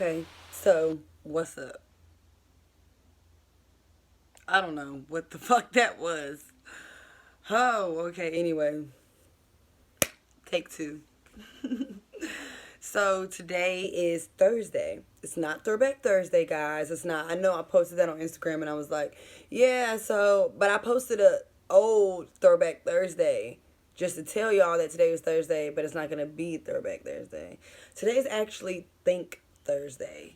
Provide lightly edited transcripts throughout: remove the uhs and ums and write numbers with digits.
Okay, so what's up? I don't know what the fuck that was. Oh, okay, anyway, take two. So today is Thursday. It's not Throwback Thursday, guys. It's not. I know I posted that on Instagram and I was like, yeah, but I posted a old Throwback Thursday just to tell y'all that today was Thursday, but it's not going to be Throwback Thursday. Today's actually Think Thursday.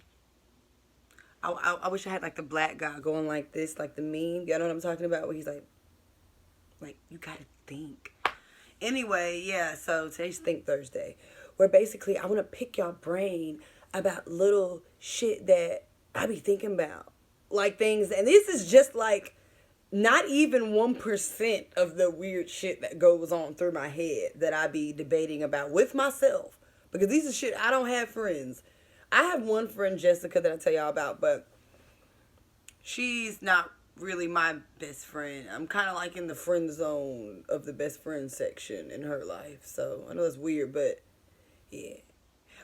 I wish I had like the black guy going like this, like the meme. Y'all know what I'm talking about? Where he's like you gotta think. Anyway, yeah. So today's Think Thursday, where basically I want to pick your brain about little shit that I be thinking about, like things. And this is just like not even 1% of the weird shit that goes on through my head that I be debating about with myself. Because these are shit I don't have friends. I have one friend, Jessica, that I tell y'all about, but she's not really my best friend. I'm kind of like in the friend zone of the best friend section in her life. So I know it's weird, but yeah.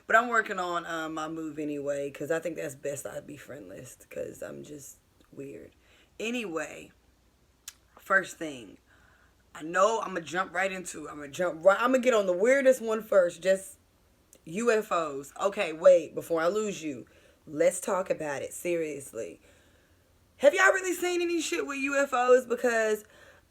But I'm working on my move anyway because I think that's best I'd be friendless because I'm just weird. Anyway, first thing, I know I'm gonna jump right into. I'm gonna jump right. I'm gonna get on the weirdest one first. Just UFOs. Okay, wait. Before I lose you, let's talk about it seriously. Have y'all really seen any shit with UFOs? Because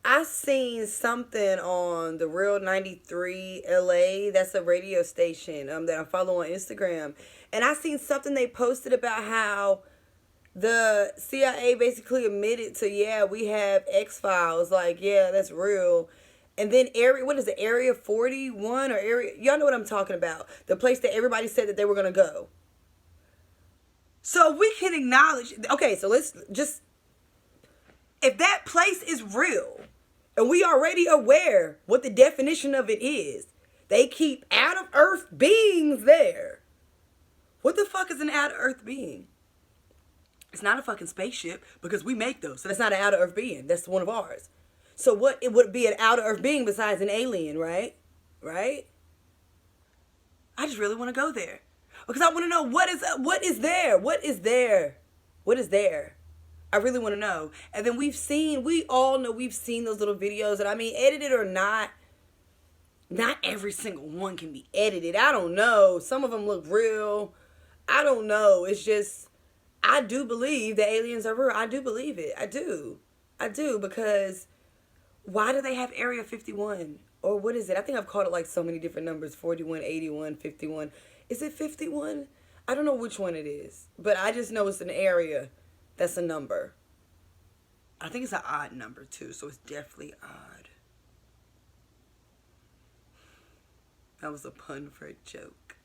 I seen something on the Real 93 LA. That's a radio station that I follow on Instagram. And I seen something they posted about how the CIA basically admitted to, yeah, we have X Files. Like, yeah, that's real. And then what is it, Area 41 or area, y'all know what I'm talking about. The place that everybody said that they were going to go. So we can acknowledge, okay, so let's just, if that place is real, and we already aware what the definition of it is, they keep out of earth beings there. What the fuck is an out of earth being? It's not a fucking spaceship because we make those. So that's not an out of earth being. That's one of ours. So what it would be an out of earth being besides an alien, right? Right? I just really want to go there. Because I want to know what is there? What is there? What is there? I really want to know. And then we all know we've seen those little videos. And I mean, edited or not every single one can be edited. I don't know. Some of them look real. I don't know. It's just, I do believe that aliens are real. I do believe it. I do. I do because why do they have Area 51? Or what is it? I think I've called it like so many different numbers, 41, 81, 51. Is it 51? I don't know which one it is. But I just know it's an area that's a number. I think it's an odd number too, so it's definitely odd. That was a pun for a joke.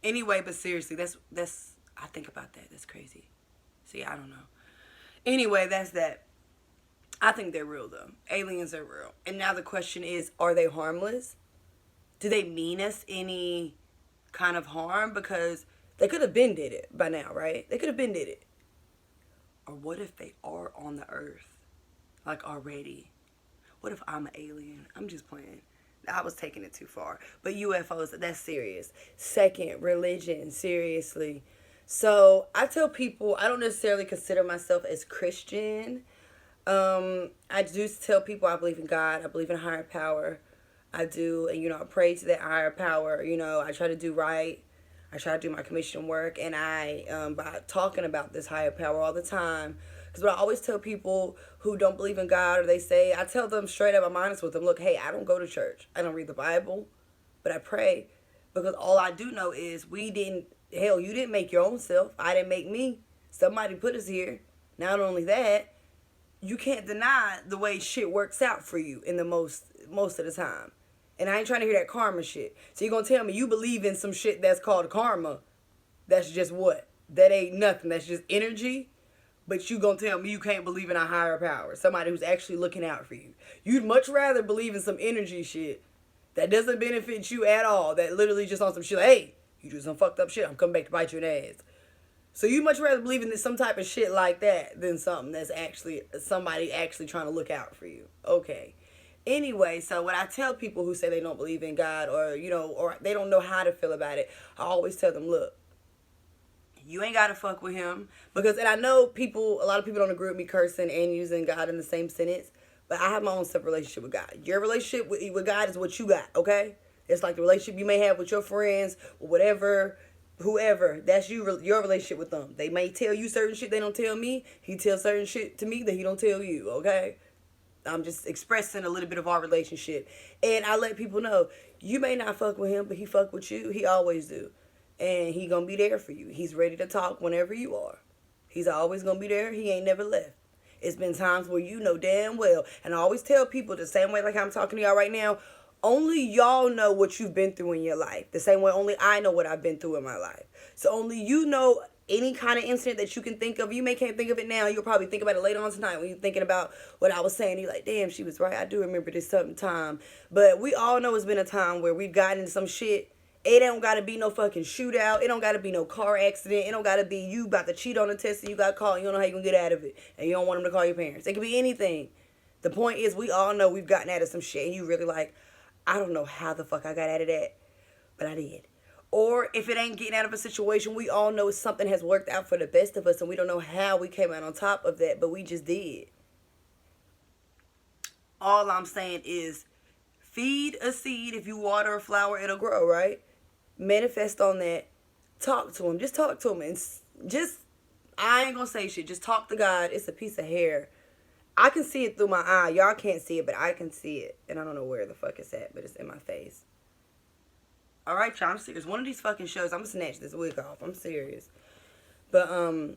Anyway, but seriously, that's I think about that. That's crazy. See, I don't know. Anyway, that's that. I think they're real though. Aliens are real. And now the question is, are they harmless? Do they mean us any kind of harm? Because they could have been did it by now, right? They could have been did it. Or what if they are on the earth? Like already? What if I'm an alien? I'm just playing. I was taking it too far. But UFOs, that's serious. Second, religion, seriously. So I tell people I don't necessarily consider myself as Christian. I do tell people I believe in God. I believe in higher power. I do, and I pray to that higher power. I try to do right. I try to do my commission work, and I by talking about this higher power all the time. Because what I always tell people who don't believe in God, or they say, I tell them straight up, I'm honest with them. Look, hey, I don't go to church. I don't read the Bible, but I pray because all I do know is you didn't make your own self. I didn't make me. Somebody put us here. Not only that, you can't deny the way shit works out for you in the most of the time. And I ain't trying to hear that karma shit. So you're gonna tell me you believe in some shit that's called karma. That's just what? That ain't nothing. That's just energy. But you gonna tell me you can't believe in a higher power. Somebody who's actually looking out for you. You'd much rather believe in some energy shit that doesn't benefit you at all. That literally just on some shit like, hey, you do some fucked up shit. I'm coming back to bite you in the ass. So you much rather believe in some type of shit like that than something that's actually somebody actually trying to look out for you. Okay. Anyway, so when I tell people who say they don't believe in God or they don't know how to feel about it, I always tell them, look, You ain't gotta fuck with him because, and I know people, a lot of people don't agree with me cursing and using God in the same sentence, but I have my own separate relationship with God. Your relationship with God is what you got, okay? It's like the relationship you may have with your friends or whatever, whoever. That's your relationship with them. They may tell you certain shit they don't tell me. He tells certain shit to me that he don't tell you, okay? I'm just expressing a little bit of our relationship. And I let people know, you may not fuck with him, but he fuck with you. He always do. And he gonna be there for you. He's ready to talk whenever you are. He's always gonna be there. He ain't never left. It's been times where you know damn well, and I always tell people the same way like I'm talking to y'all right now, only y'all know what you've been through in your life. The same way only I know what I've been through in my life. So only you know any kind of incident that you can think of. You may can't think of it now. You'll probably think about it later on tonight when you're thinking about what I was saying. You're like, damn, she was right. I do remember this certain time. But we all know it's been a time where we've gotten into some shit. It don't gotta be no fucking shootout. It don't gotta be no car accident. It don't gotta be you about to cheat on a test and you got caught and you don't know how you gonna get out of it. And you don't want them to call your parents. It could be anything. The point is we all know we've gotten out of some shit and you really like, I don't know how the fuck I got out of that, but I did. Or if it ain't getting out of a situation, we all know something has worked out for the best of us and we don't know how we came out on top of that, but we just did. All I'm saying is feed a seed. If you water a flower, it'll grow, right? Manifest on that. Talk to him. Just talk to him. And just, I ain't gonna say shit. Just talk to God. It's a piece of hair. I can see it through my eye. Y'all can't see it, but I can see it. And I don't know where the fuck it's at, but it's in my face. Alright, y'all, I'm serious. One of these fucking shows, I'm gonna snatch this wig off. I'm serious. But, what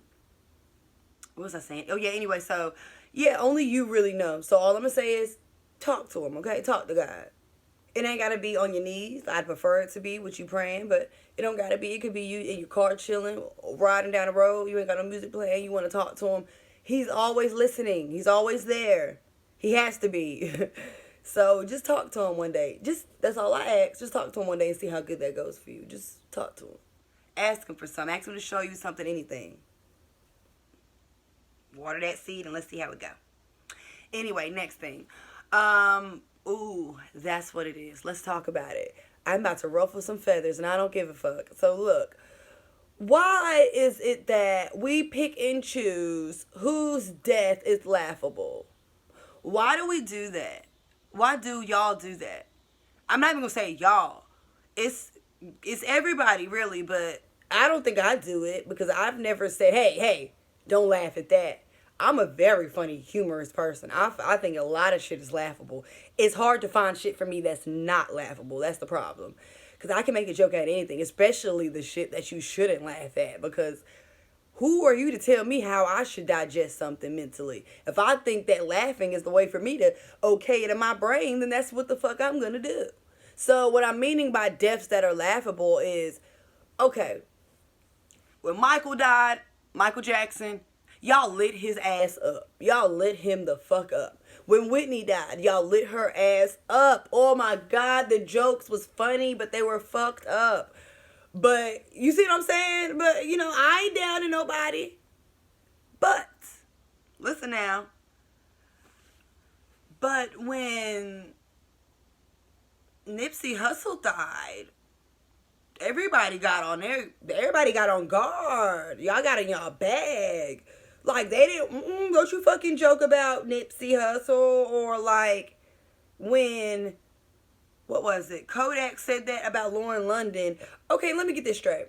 was I saying? Oh, yeah, anyway, so, yeah, only you really know. So all I'm gonna say is, talk to him, okay? Talk to God. It ain't gotta be on your knees. I'd prefer it to be with you praying, but it don't gotta be. It could be you in your car chilling, riding down the road. You ain't got no music playing. You want to talk to him. He's always listening. He's always there. He has to be. So just talk to him one day. That's all I ask. Just talk to him one day and see how good that goes for you. Just talk to him. Ask him for something. Ask him to show you something, anything. Water that seed and let's see how it go. Anyway, next thing. Ooh, that's what it is. Let's talk about it. I'm about to ruffle some feathers and I don't give a fuck. So look, why is it that we pick and choose whose death is laughable? Why do we do that? Why do y'all do that? I'm not even gonna say y'all. It's everybody really, but I don't think I do it because I've never said, hey, don't laugh at that. I'm a very funny, humorous person. I think a lot of shit is laughable. It's hard to find shit for me that's not laughable. That's the problem. Because I can make a joke at anything, especially the shit that you shouldn't laugh at. Because who are you to tell me how I should digest something mentally? If I think that laughing is the way for me to okay it in my brain, then that's what the fuck I'm going to do. So what I'm meaning by deaths that are laughable is, okay, when Michael died, Michael Jackson, y'all lit his ass up. Y'all lit him the fuck up. When Whitney died, y'all lit her ass up. Oh my God, the jokes was funny, but they were fucked up. But, you see what I'm saying? But, you know, I ain't down to nobody. But, listen now. But when Nipsey Hussle died, everybody got on guard. Y'all got in y'all bag. Like, they didn't, don't you fucking joke about Nipsey Hussle, or like, when, what was it, Kodak said that about Lauren London. Okay, let me get this straight.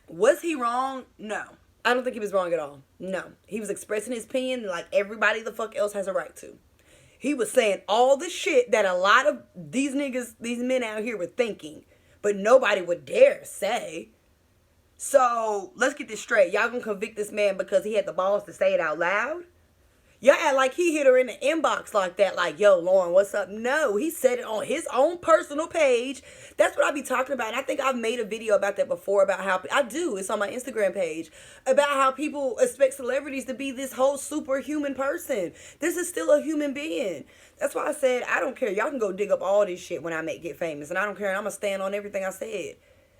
Was he wrong? No. I don't think he was wrong at all. No. He was expressing his opinion like everybody the fuck else has a right to. He was saying all the shit that a lot of these niggas, these men out here were thinking, but nobody would dare say. So, let's get this straight. Y'all gonna convict this man because he had the balls to say it out loud? Y'all act like he hit her in the inbox like that, like, yo, Lauren, what's up? No, he said it on his own personal page. That's what I be talking about. And I think I've made a video about that before, about how, it's on my Instagram page, about how people expect celebrities to be this whole superhuman person. This is still a human being. That's why I said, I don't care. Y'all can go dig up all this shit when I get famous. And I don't care. And I'm going to stand on everything I said.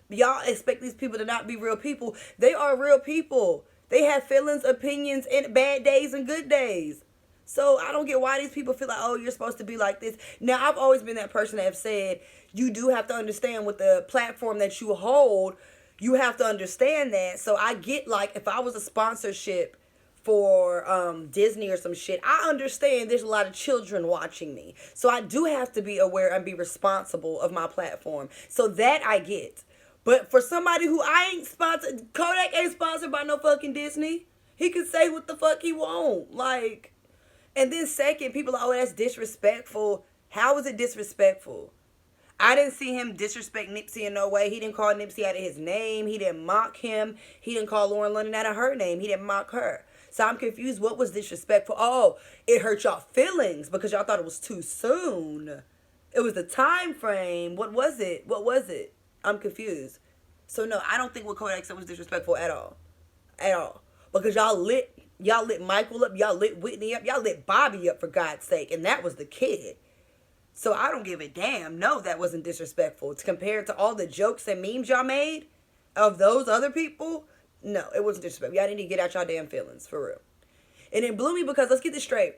Y'all expect these people to not be real people. They are real people. They have feelings, opinions, and bad days and good days. So I don't get why these people feel like, oh, you're supposed to be like this. Now, I've always been that person that have said, you do have to understand with the platform that you hold, You have to understand that. So I get, like, if I was a sponsorship for Disney or some shit, I understand there's a lot of children watching me. So I do have to be aware and be responsible of my platform. So that I get. But for somebody who I ain't sponsored, Kodak ain't sponsored by no fucking Disney. He can say what the fuck he want. Like, and then second, people are, oh, that's disrespectful. How is it disrespectful? I didn't see him disrespect Nipsey in no way. He didn't call Nipsey out of his name. He didn't mock him. He didn't call Lauren London out of her name. He didn't mock her. So I'm confused. What was disrespectful? Oh, it hurt y'all feelings because y'all thought it was too soon. It was the time frame. What was it? What was it? I'm confused. So no, I don't think what Kodak said was disrespectful at all. At all. Because y'all lit Michael up, y'all lit Whitney up, y'all lit Bobby up, for God's sake. And that was the kid. So I don't give a damn. No, that wasn't disrespectful. It's compared to all the jokes and memes y'all made of those other people. No, it wasn't disrespectful. Y'all need to get out y'all damn feelings, for real. And it blew me because, let's get this straight,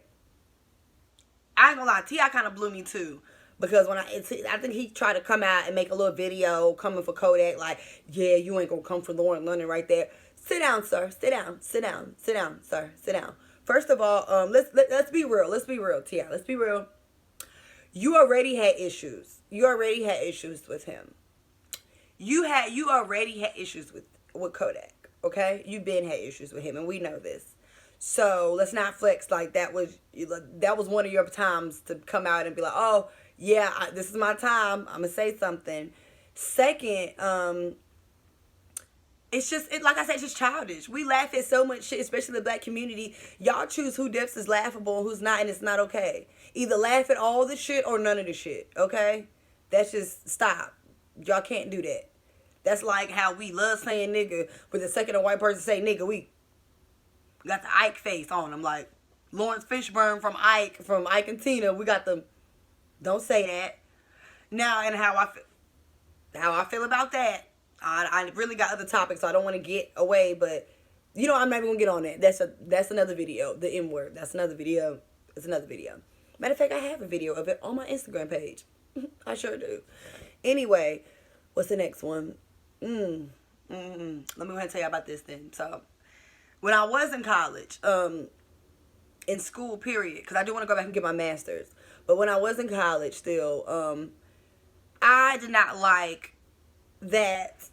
I ain't gonna lie, T.I. kind of blew me too. Because when I think he tried to come out and make a little video coming for Kodak, like, yeah, you ain't gonna come for Lauren London right there. Sit down, sir. Sit down. Sit down. Sit down, sir. Sit down. First of all, let's be real. Let's be real, T.I. Let's be real. You already had issues. You already had issues with him. You already had issues with Kodak. Okay? You've been had issues with him, and we know this. So let's not flex like that was one of your times to come out and be like, oh yeah, this is my time. I'm gonna say something. Second, it's just, like I said, it's just childish. We laugh at so much shit, especially the black community. Y'all choose who deaths is laughable and who's not, and it's not okay. Either laugh at all the shit or none of the shit, okay? That's just, stop. Y'all can't do that. That's like how we love saying nigga, but the second a white person say nigga, we got the Ike face on them. Like Lawrence Fishburne from Ike and Tina, we got the, don't say that. Now, and how I feel about that, I really got other topics, so I don't want to get away, but you know, I'm not even gonna get on that. That's another video. The M word. That's another video. It's another video. Matter of fact, I have a video of it on my Instagram page. I sure do. Anyway, what's the next one? Let me go ahead and tell you about this then. So, when I was in college, in school, period, because I do want to go back and get my master's, but when I was in college still, I did not like that.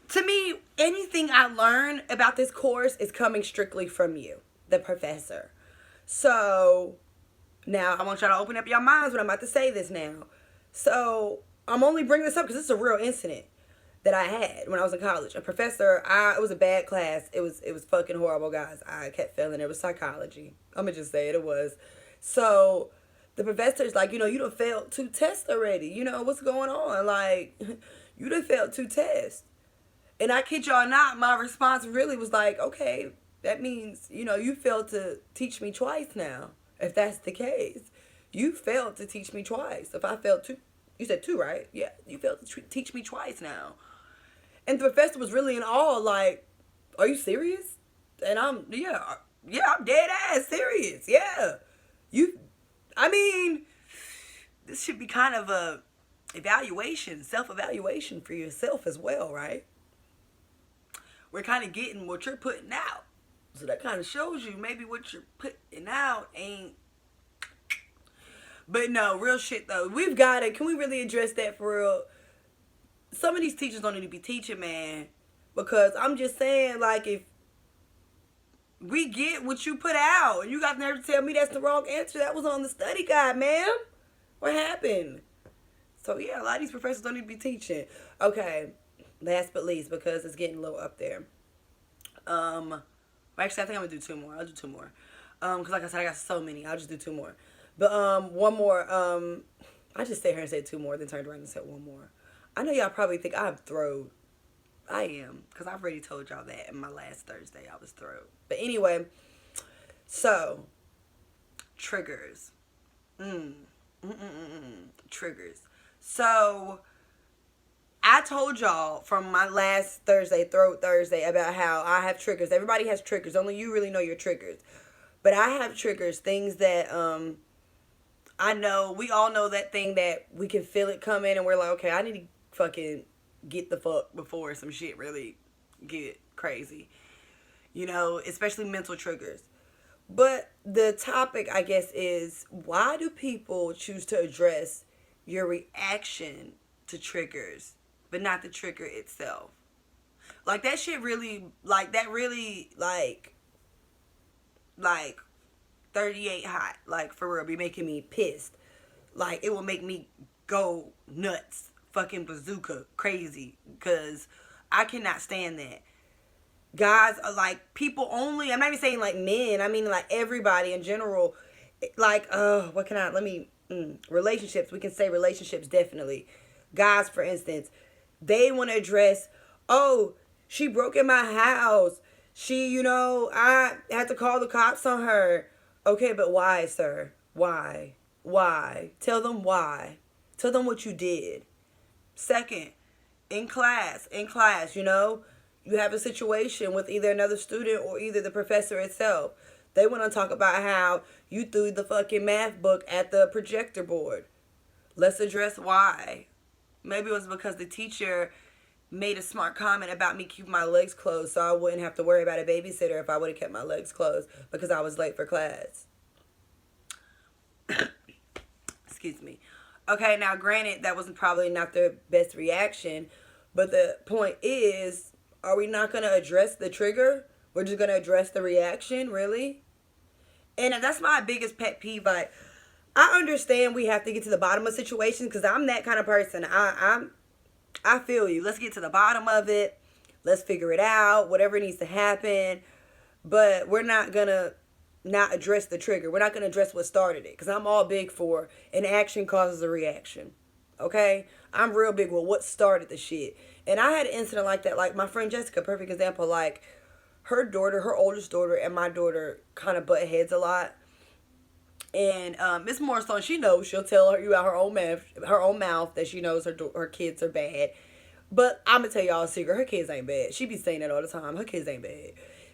To me, anything I learn about this course is coming strictly from you, the professor. So, now I want y'all to open up your minds when I'm about to say this now. So, I'm only bringing this up because this is a real incident that I had when I was in college. A professor, it was a bad class. It was fucking horrible, guys. I kept failing. It was psychology. I'm going to just say it was. So, the professor's like, you know, you done failed 2 tests already. You know, what's going on? Like, you done failed 2 tests. And I kid y'all not, my response really was like, okay, that means, you know, you failed to teach me twice now. If that's the case, you failed to teach me twice. If I failed 2, you said 2, right? Yeah, you failed to teach me twice now. And the professor was really in awe, like, are you serious? And I'm dead ass serious. Yeah. This should be kind of a self-evaluation for yourself as well, right? We're kind of getting what you're putting out. So that kind of shows you maybe what you're putting out ain't. But no, real shit though. We've got it. Can we really address that for real? Some of these teachers don't need to be teaching, man. Because I'm just saying, like, if we get what you put out, and you got the nerve to tell me that's the wrong answer, that was on the study guide, ma'am. What happened? So yeah, a lot of these professors don't need to be teaching. Okay, last but least, because it's getting a little up there. Actually, I think I'm gonna do 2 more. I'll do 2 more. Cause like I said, I got so many. I'll just do 2 more. But one more. I just stayed here and said 2 more, then turned around and said 1 more. I know y'all probably think I'm throwed. I am, cause I've already told y'all that in my last Thursday I was throwed. But anyway, so triggers. Triggers. So I told y'all from my last Thursday, Throat Thursday, about how I have triggers. Everybody has triggers. Only you really know your triggers. But I have triggers, things that I know. We all know that thing that we can feel it coming and we're like, okay, I need to fucking get the fuck before some shit really get crazy. Especially mental triggers. But the topic, I guess, is why do people choose to address your reaction to triggers, but not the trigger itself? Like that shit really, like 38 hot, like for real, be making me pissed. Like it will make me go nuts, fucking bazooka, crazy, because I cannot stand that. Guys are like people only. I'm not even saying like men. I mean like everybody in general. Like what can I? Let me relationships. We can say relationships definitely. Guys, for instance, they want to address. Oh, she broke in my house. I had to call the cops on her. Okay, but why, sir? Why? Why? Tell them why. Tell them what you did. Second, in class, you have a situation with either another student or either the professor itself. They want to talk about how you threw the fucking math book at the projector board. Let's address why. Maybe it was because the teacher made a smart comment about me keeping my legs closed so I wouldn't have to worry about a babysitter if I would have kept my legs closed because I was late for class. Excuse me. Okay, now granted, that wasn't probably not the best reaction, but the point is, are we not going to address the trigger? We're just going to address the reaction, really? And that's my biggest pet peeve. Like, I understand we have to get to the bottom of situations because I'm that kind of person. I feel you. Let's get to the bottom of it. Let's figure it out. Whatever needs to happen. But we're not going to not address the trigger. We're not going to address what started it. Because I'm all big for an action causes a reaction. Okay? I'm real big with what started the shit. And I had an incident like that. Like my friend Jessica, perfect example. Like her oldest daughter and my daughter kind of butt heads a lot. And Miss Morrison, she knows, she'll tell you out her own mouth that she knows her kids are bad. But I'm gonna tell y'all a secret: her kids ain't bad. She be saying that all the time. Her kids ain't bad.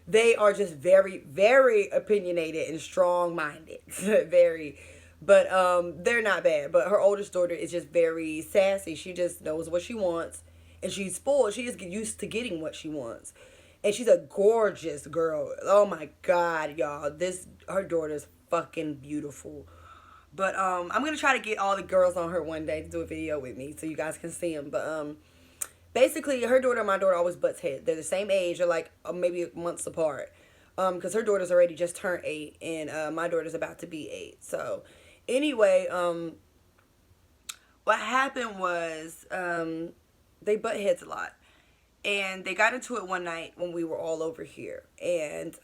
They are just very, very opinionated and strong-minded. Very, but they're not bad. But her oldest daughter is just very sassy. She just knows what she wants, and she's spoiled. She is used to getting what she wants, and she's a gorgeous girl. Oh my God, y'all! Her daughter's fucking beautiful. But I'm gonna try to get all the girls on her one day to do a video with me so you guys can see them. But basically her daughter and my daughter always butts heads. They're the same age, or like maybe months apart. Because her daughter's already just turned 8 and my daughter's about to be 8. So anyway, what happened was they butt heads a lot. And they got into it one night when we were all over here. And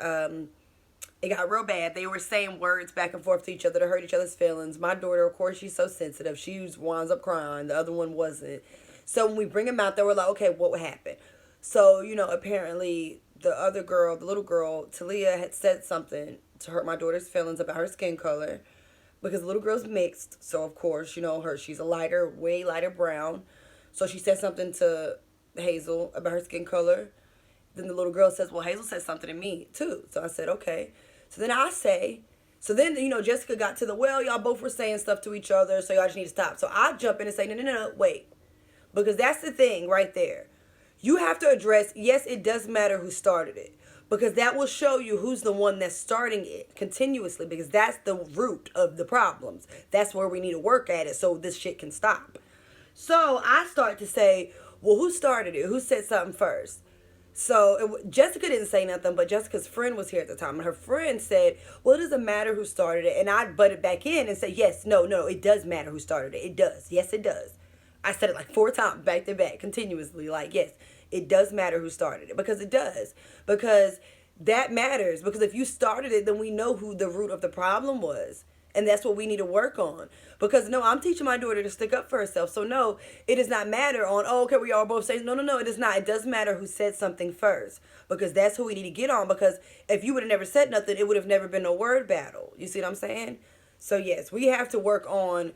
it got real bad. They were saying words back and forth to each other to hurt each other's feelings. My daughter, of course, she's so sensitive. She winds up crying. The other one wasn't. So when we bring them out, they were like, okay, what happened? So, apparently the other girl, the little girl, Talia, had said something to hurt my daughter's feelings about her skin color. Because the little girl's mixed. So, of course, she's a way lighter brown. So she said something to Hazel about her skin color. Then the little girl says, well, Hazel said something to me, too. So I said, okay. So then Jessica got to y'all both were saying stuff to each other, so y'all just need to stop. So I jump in and say, no, wait. Because that's the thing right there. You have to address, yes, it does matter who started it. Because that will show you who's the one that's starting it continuously. Because that's the root of the problems. That's where we need to work at it so this shit can stop. So I start to say, well, who started it? Who said something first? So Jessica didn't say nothing, but Jessica's friend was here at the time. And her friend said, well, it doesn't matter who started it. And I butted back in and said, yes, no, it does matter who started it. It does. Yes, it does. I said it like 4 times back to back, continuously. Like, yes, it does matter who started it. Because it does. Because that matters. Because if you started it, then we know who the root of the problem was. And that's what we need to work on. Because, no, I'm teaching my daughter to stick up for herself. So, no, it does not matter on, okay, we all both say, no, it does not. It does matter who said something first. Because that's who we need to get on. Because if you would have never said nothing, it would have never been a word battle. You see what I'm saying? So, yes, we have to work on,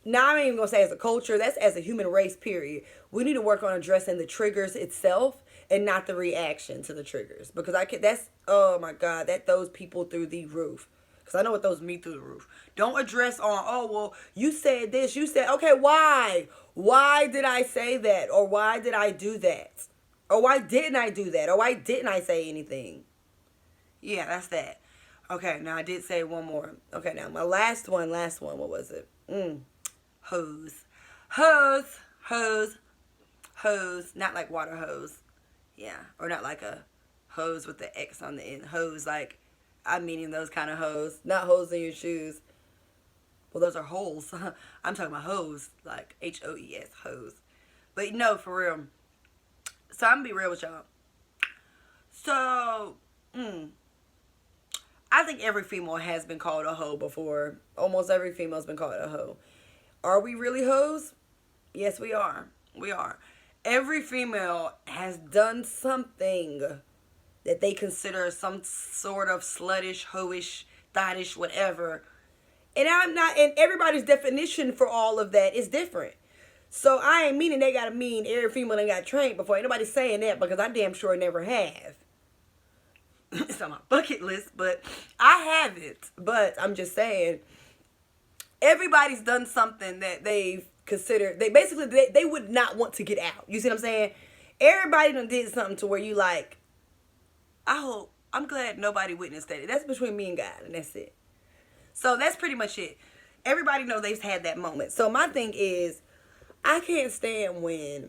now I'm not even going to say as a culture, that's as a human race, period. We need to work on addressing the triggers itself and not the reaction to the triggers. Because oh my God, that throws people through the roof. Because I know what throws me through the roof. Don't address on, oh, well, you said this. You said, okay, why? Why did I say that? Or why did I do that? Or why didn't I do that? Or why didn't I say anything? Yeah, that's that. Okay, now I did say one more. Okay, now my last one, what was it? Hose. Hose. Hose. Hose. Not like water hose. Yeah, or not like a hose with the X on the end. Hose, like, I'm meaning those kind of hose. Not holes in your shoes. Well, those are holes. I'm talking about hose, like Hoes, hose. But no, for real. So I'm going to be real with y'all. So, I think every female has been called a hoe before. Almost every female's been called a hoe. Are we really hoes? Yes, we are. We are. Every female has done something that they consider some sort of sluttish, hoish, thottish, whatever. And everybody's definition for all of that is different. So I ain't meaning they gotta mean every female that got trained before. Ain't nobody saying that, because I damn sure never have. It's on my bucket list, but I haven't. But I'm just saying, everybody's done something that they've considered, they would not want to get out. You see what I'm saying? Everybody done did something to where you like, I'm glad nobody witnessed that. That's between me and God, and that's it. So that's pretty much it. Everybody know they've had that moment. So my thing is, I can't stand when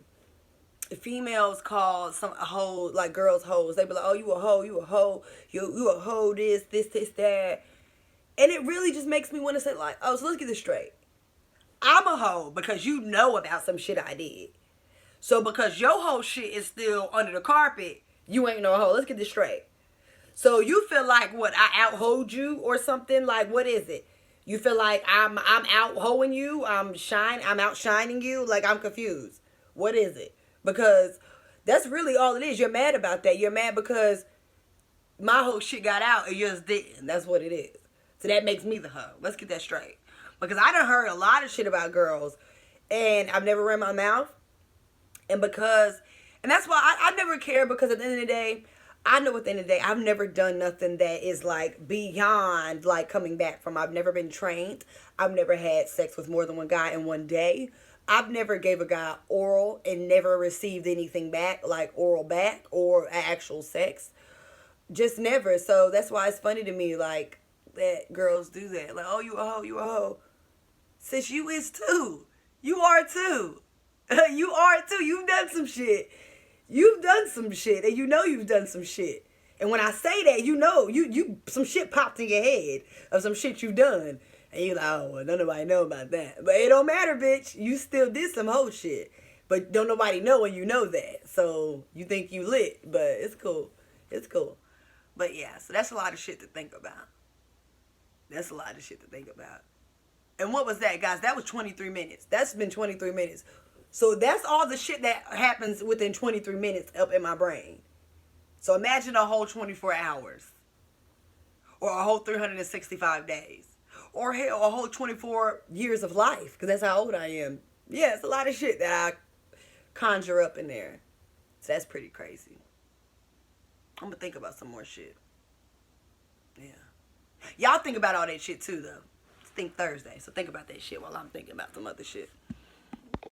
females call a hoe, like girls hoes. They be like, oh, you a hoe, you a hoe, you a hoe, this, that. And it really just makes me want to say, like, oh, so let's get this straight. I'm a hoe because you know about some shit I did. So because your whole shit is still under the carpet, you ain't no hoe. Let's get this straight. So you feel like what, I out-hoed you or something? Like, what is it? You feel like I'm out-hoeing you? I'm outshining you? Like, I'm confused. What is it? Because that's really all it is. You're mad about that. You're mad because my whole shit got out and yours didn't. That's what it is. So that makes me the hoe. Let's get that straight. Because I done heard a lot of shit about girls, and I've never ran my mouth. And that's why I never care, because at the end of the day, I know at the end of the day, I've never done nothing that is like beyond like coming back from. I've never been trained. I've never had sex with more than one guy in one day. I've never gave a guy oral and never received anything back, like oral back or actual sex. Just never. So that's why it's funny to me, like, that girls do that. Like, oh, you a hoe, you a hoe. Sis, you is too. You are too. You are too. You've done some shit. You've done some shit, and you know you've done some shit. And when I say that, you know, you some shit popped in your head of some shit you've done. And you're like, oh, well, don't nobody know about that. But it don't matter, bitch. You still did some whole shit. But don't nobody know when you know that. So you think you lit, but it's cool. It's cool. But yeah, so that's a lot of shit to think about. That's a lot of shit to think about. And what was that, guys? That was 23 minutes. That's been 23 minutes. So that's all the shit that happens within 23 minutes up in my brain. So imagine a whole 24 hours. Or a whole 365 days. Or hell, a whole 24 years of life. Because that's how old I am. Yeah, it's a lot of shit that I conjure up in there. So that's pretty crazy. I'm going to think about some more shit. Yeah. Y'all think about all that shit too, though. Think Thursday. So think about that shit while I'm thinking about some other shit.